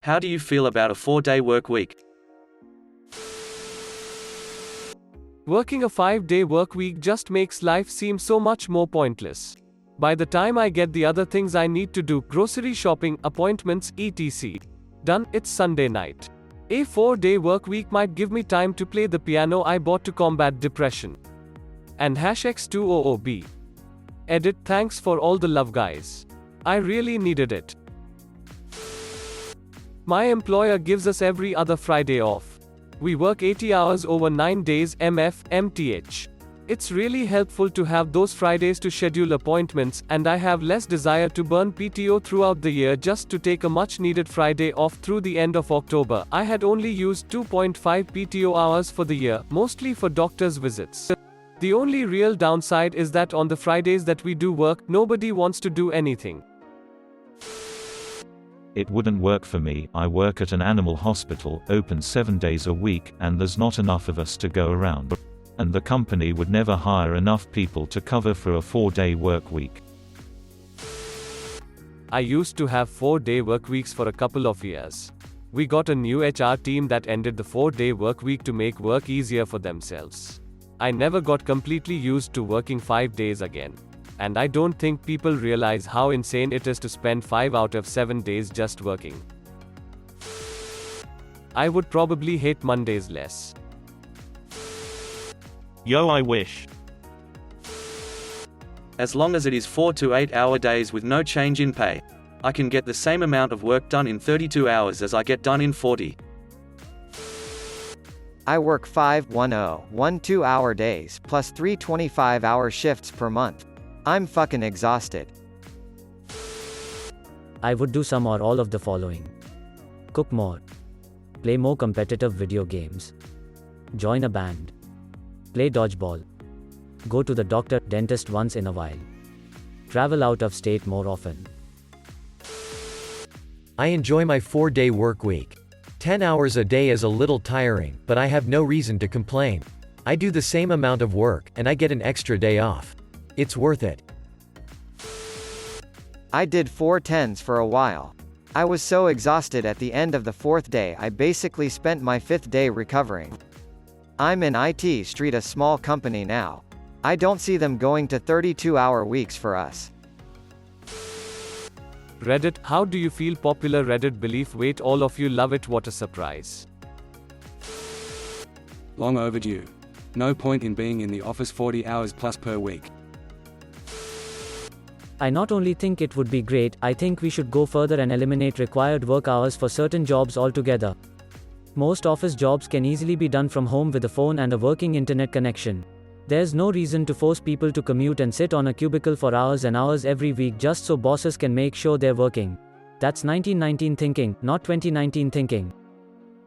How do you feel about a 4-day work week? Working a 5-day work week just makes life seem so much more pointless. By the time I get the other things I need to do, grocery shopping, appointments, etc. done, it's Sunday night. A 4-day work week might give me time to play the piano I bought to combat depression. And #X200B. Edit, thanks for all the love, guys. I really needed it. My employer gives us every other Friday off. We work 80 hours over 9 days, MTH. It's really helpful to have those Fridays to schedule appointments, and I have less desire to burn PTO throughout the year just to take a much needed Friday off through the end of October. I had only used 2.5 PTO hours for the year, mostly for doctor's visits. The only real downside is that on the Fridays that we do work, nobody wants to do anything. It wouldn't work for me. I work at an animal hospital, open 7 days a week, and there's not enough of us to go around. And the company would never hire enough people to cover for a 4-day work week. I used to have 4-day work weeks for a couple of years. We got a new HR team that ended the 4-day work week to make work easier for themselves. I never got completely used to working 5 days again. And I don't think people realize how insane it is to spend 5 out of 7 days just working. I would probably hate Mondays less. Yo, I wish. As long as it is 4 to 8 hour days with no change in pay. I can get the same amount of work done in 32 hours as I get done in 40. I work 5 12-hour days, plus 3 25-hour shifts per month. I'm fucking exhausted. I would do some or all of the following. Cook more. Play more competitive video games. Join a band. Play dodgeball. Go to the doctor, dentist once in a while. Travel out of state more often. I enjoy my 4-day work week. 10 hours a day is a little tiring, but I have no reason to complain. I do the same amount of work, and I get an extra day off. It's worth it. I did 4 10s for a while. I was so exhausted at the end of the 4th day I basically spent my 5th day recovering. I'm in IT Street, a small company now. I don't see them going to 32-hour weeks for us. Reddit, how do you feel? Popular Reddit belief. Wait, all of you love it, what a surprise. Long overdue. No point in being in the office 40 hours plus per week. I not only think it would be great, I think we should go further and eliminate required work hours for certain jobs altogether. Most office jobs can easily be done from home with a phone and a working internet connection. There's no reason to force people to commute and sit on a cubicle for hours and hours every week just so bosses can make sure they're working. That's 1919 thinking, not 2019 thinking.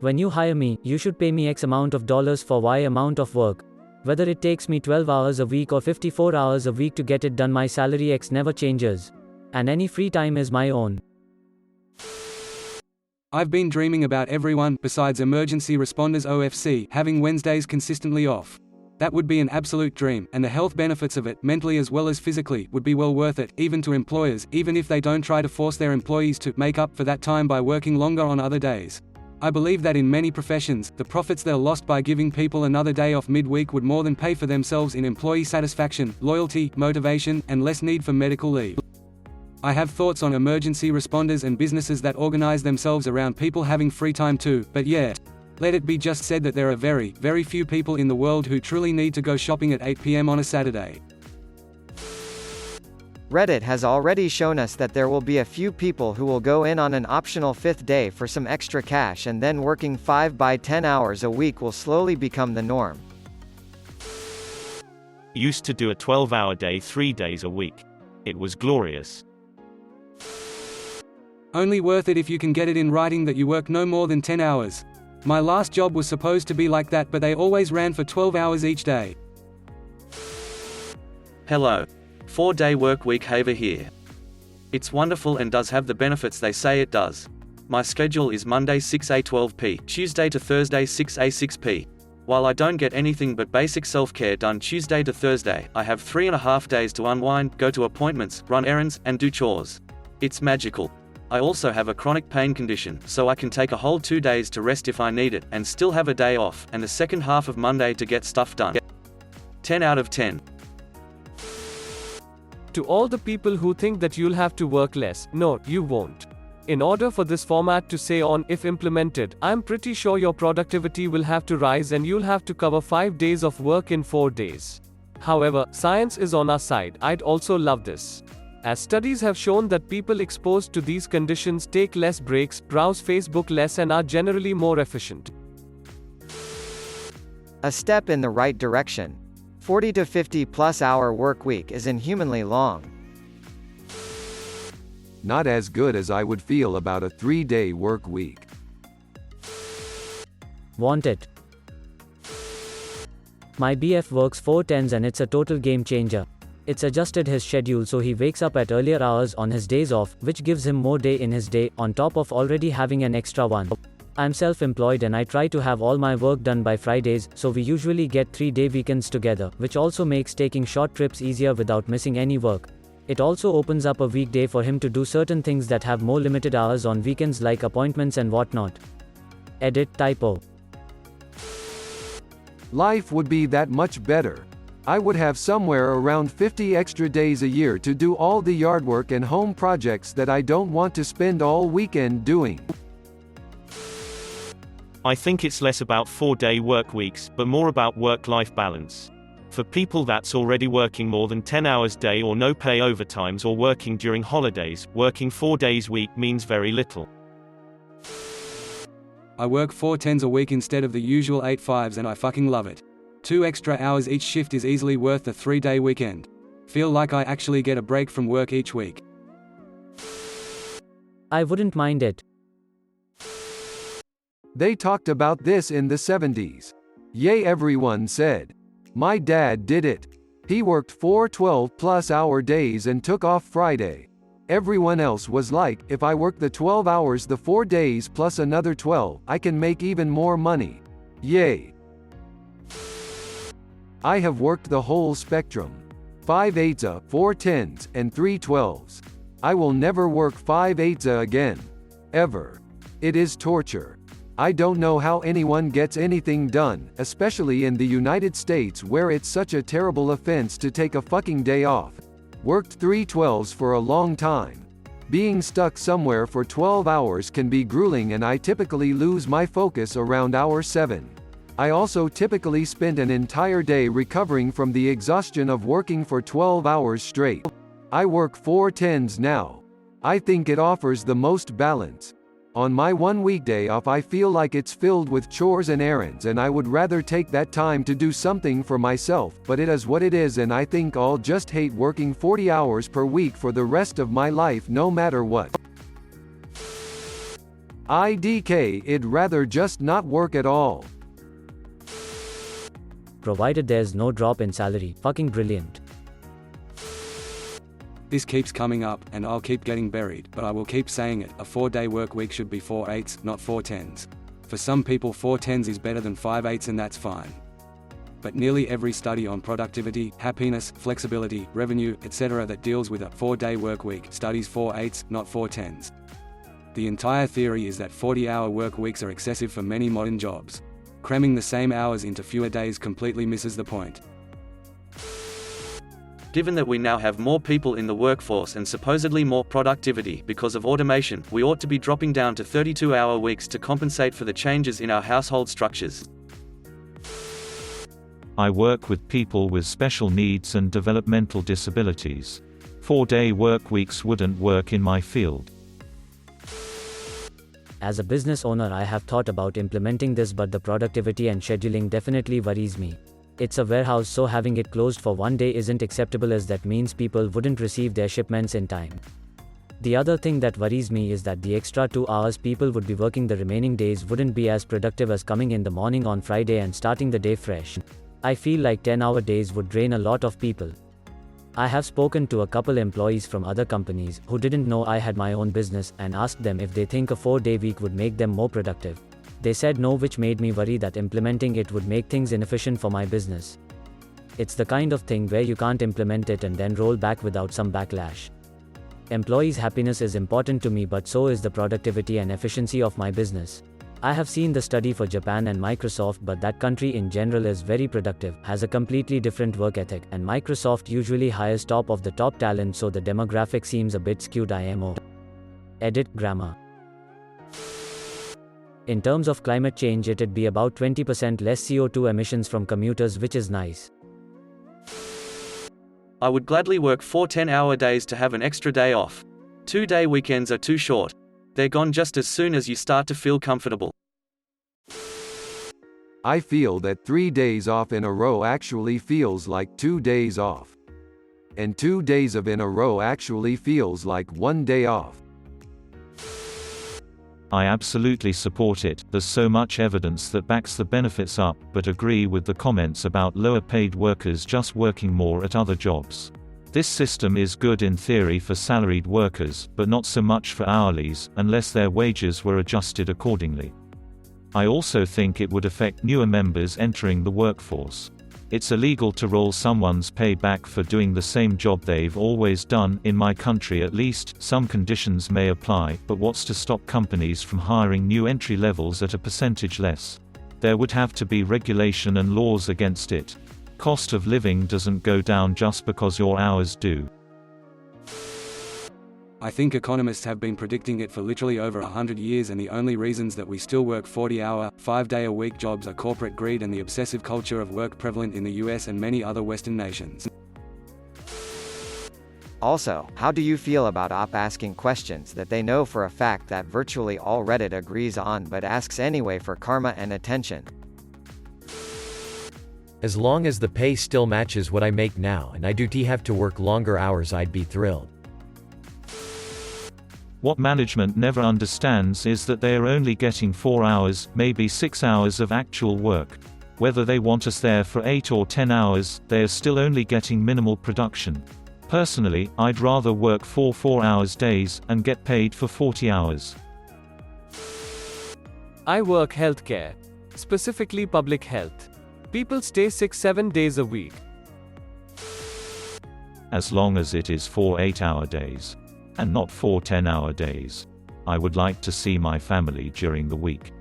When you hire me, you should pay me X amount of dollars for Y amount of work. Whether it takes me 12 hours a week or 54 hours a week to get it done, my salary X never changes. And any free time is my own. I've been dreaming about everyone, besides emergency responders OFC, having Wednesdays consistently off. That would be an absolute dream, and the health benefits of it, mentally as well as physically, would be well worth it, even to employers, even if they don't try to force their employees to make up for that time by working longer on other days. I believe that in many professions, the profits they're lost by giving people another day off midweek would more than pay for themselves in employee satisfaction, loyalty, motivation, and less need for medical leave. I have thoughts on emergency responders and businesses that organize themselves around people having free time too, but yeah. Let it be just said that there are very, very few people in the world who truly need to go shopping at 8 p.m. on a Saturday. Reddit has already shown us that there will be a few people who will go in on an optional 5th day for some extra cash, and then working 5 by 10 hours a week will slowly become the norm. Used to do a 12-hour day 3 days a week. It was glorious. Only worth it if you can get it in writing that you work no more than 10 hours. My last job was supposed to be like that, but they always ran for 12 hours each day. Hello. 4-day work week Haver here. It's wonderful and does have the benefits they say it does. My schedule is Monday 6 a 12 p, Tuesday to Thursday 6 a 6 p. While I don't get anything but basic self-care done Tuesday to Thursday, I have 3.5 days to unwind, go to appointments, run errands, and do chores. It's magical. I also have a chronic pain condition, so I can take a whole 2 days to rest if I need it, and still have a day off, and the second half of Monday to get stuff done. 10 out of 10. To all the people who think that you'll have to work less, no, you won't. In order for this format to stay on if implemented, I'm pretty sure your productivity will have to rise and you'll have to cover 5 days of work in 4 days. However, science is on our side. I'd also love this. As studies have shown that people exposed to these conditions take less breaks, browse Facebook less, and are generally more efficient. A step in the right direction. 40 to 50 plus hour work week is inhumanly long. Not as good as I would feel about a 3-day work week. Want it. My BF works 4/10s and it's a total game changer. It's adjusted his schedule so he wakes up at earlier hours on his days off, which gives him more day in his day, on top of already having an extra one. I'm self-employed and I try to have all my work done by Fridays, so we usually get 3-day weekends together, which also makes taking short trips easier without missing any work. It also opens up a weekday for him to do certain things that have more limited hours on weekends, like appointments and whatnot. Edit typo. Life would be that much better. I would have somewhere around 50 extra days a year to do all the yard work and home projects that I don't want to spend all weekend doing. I think it's less about 4-day work weeks, but more about work-life balance. For people that's already working more than 10 hours a day or no pay overtimes or working during holidays, working 4 days a week means very little. I work 4/10s a week instead of the usual 8/5s and I fucking love it. 2 extra hours each shift is easily worth the 3-day weekend. Feel like I actually get a break from work each week. I wouldn't mind it. They talked about this in the 70s. Yay, everyone said. My dad did it. He worked 4 12-plus hour days and took off Friday. Everyone else was like, if I work the 12 hours the 4 days plus another 12, I can make even more money. Yay. I have worked the whole spectrum. 5/8s, 4/10s, and 3/12s. I will never work 5/8s again. Ever. It is torture. I don't know how anyone gets anything done, especially in the United States where it's such a terrible offense to take a fucking day off. Worked 3/12s for a long time. Being stuck somewhere for 12 hours can be grueling and I typically lose my focus around hour 7. I also typically spend an entire day recovering from the exhaustion of working for 12 hours straight. I work 4/10s now. I think it offers the most balance. On my one weekday off I feel like it's filled with chores and errands and I would rather take that time to do something for myself, but it is what it is and I think I'll just hate working 40 hours per week for the rest of my life no matter what. I'd rather just not work at all. Provided there's no drop in salary. Fucking brilliant. This keeps coming up, and I'll keep getting buried, but I will keep saying it. A 4-day work week should be 4/8s, not 4/10s. For some people 4/10s is better than 5/8s and that's fine. But nearly every study on productivity, happiness, flexibility, revenue, etc. that deals with a 4-day work week studies 4/8s, not 4/10s. The entire theory is that 40-hour work weeks are excessive for many modern jobs. Cramming the same hours into fewer days completely misses the point. Given that we now have more people in the workforce and supposedly more productivity because of automation, we ought to be dropping down to 32-hour weeks to compensate for the changes in our household structures. I work with people with special needs and developmental disabilities. 4-day work weeks wouldn't work in my field. As a business owner, I have thought about implementing this, but the productivity and scheduling definitely worries me. It's a warehouse, so having it closed for one day isn't acceptable, as that means people wouldn't receive their shipments in time. The other thing that worries me is that the extra 2 hours people would be working the remaining days wouldn't be as productive as coming in the morning on Friday and starting the day fresh. I feel like 10-hour days would drain a lot of people. I have spoken to a couple employees from other companies who didn't know I had my own business and asked them if they think a 4-day week would make them more productive. They said no, which made me worry that implementing it would make things inefficient for my business. It's the kind of thing where you can't implement it and then roll back without some backlash. Employees' happiness is important to me, but so is the productivity and efficiency of my business. I have seen the study for Japan and Microsoft, but that country in general is very productive, has a completely different work ethic, and Microsoft usually hires top of the top talent, so the demographic seems a bit skewed. IMO. Edit grammar. In terms of climate change, it'd be about 20% less CO2 emissions from commuters, which is nice. I would gladly work 4 10-hour days to have an extra day off. 2-day weekends are too short. They're gone just as soon as you start to feel comfortable. I feel that 3 days off in a row actually feels like 2 days off. And 2 days of in a row actually feels like 1 day off. I absolutely support it. There's so much evidence that backs the benefits up, but agree with the comments about lower paid workers just working more at other jobs. This system is good in theory for salaried workers, but not so much for hourlies, unless their wages were adjusted accordingly. I also think it would affect newer members entering the workforce. It's illegal to roll someone's pay back for doing the same job they've always done. In my country at least, some conditions may apply, but what's to stop companies from hiring new entry levels at a percentage less? There would have to be regulation and laws against it. Cost of living doesn't go down just because your hours do. I think economists have been predicting it for literally over 100 years, and the only reasons that we still work 40-hour, 5-day-a-week jobs are corporate greed and the obsessive culture of work prevalent in the US and many other Western nations. Also, how do you feel about op asking questions that they know for a fact that virtually all Reddit agrees on but asks anyway for karma and attention? As long as the pay still matches what I make now and I do have to work longer hours, I'd be thrilled. What management never understands is that they are only getting 4 hours, maybe 6 hours of actual work. Whether they want us there for 8 or 10 hours, they are still only getting minimal production. Personally, I'd rather work 4 4-hour days, and get paid for 40 hours. I work healthcare. Specifically public health. People stay 6-7 days a week. As long as it is 4 8-hour days. And not 4 10-hour days. I would like to see my family during the week.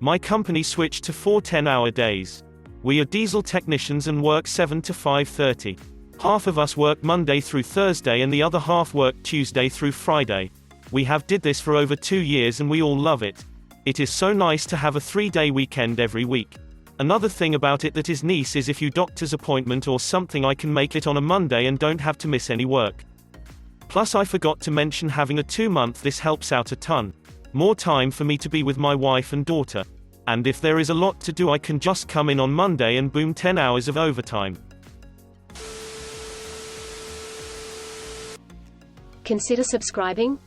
My company switched to 4 10-hour days. We are diesel technicians and work 7 to 5:30. Half of us work Monday through Thursday and the other half work Tuesday through Friday. We have did this for over 2 years and we all love it. It is so nice to have a 3-day weekend every week. Another thing about it that is nice is if you doctor's appointment or something, I can make it on a Monday and don't have to miss any work. Plus I forgot to mention having a 2-month, this helps out a ton. More time for me to be with my wife and daughter. And if there is a lot to do, I can just come in on Monday and boom 10 hours of overtime. Consider subscribing.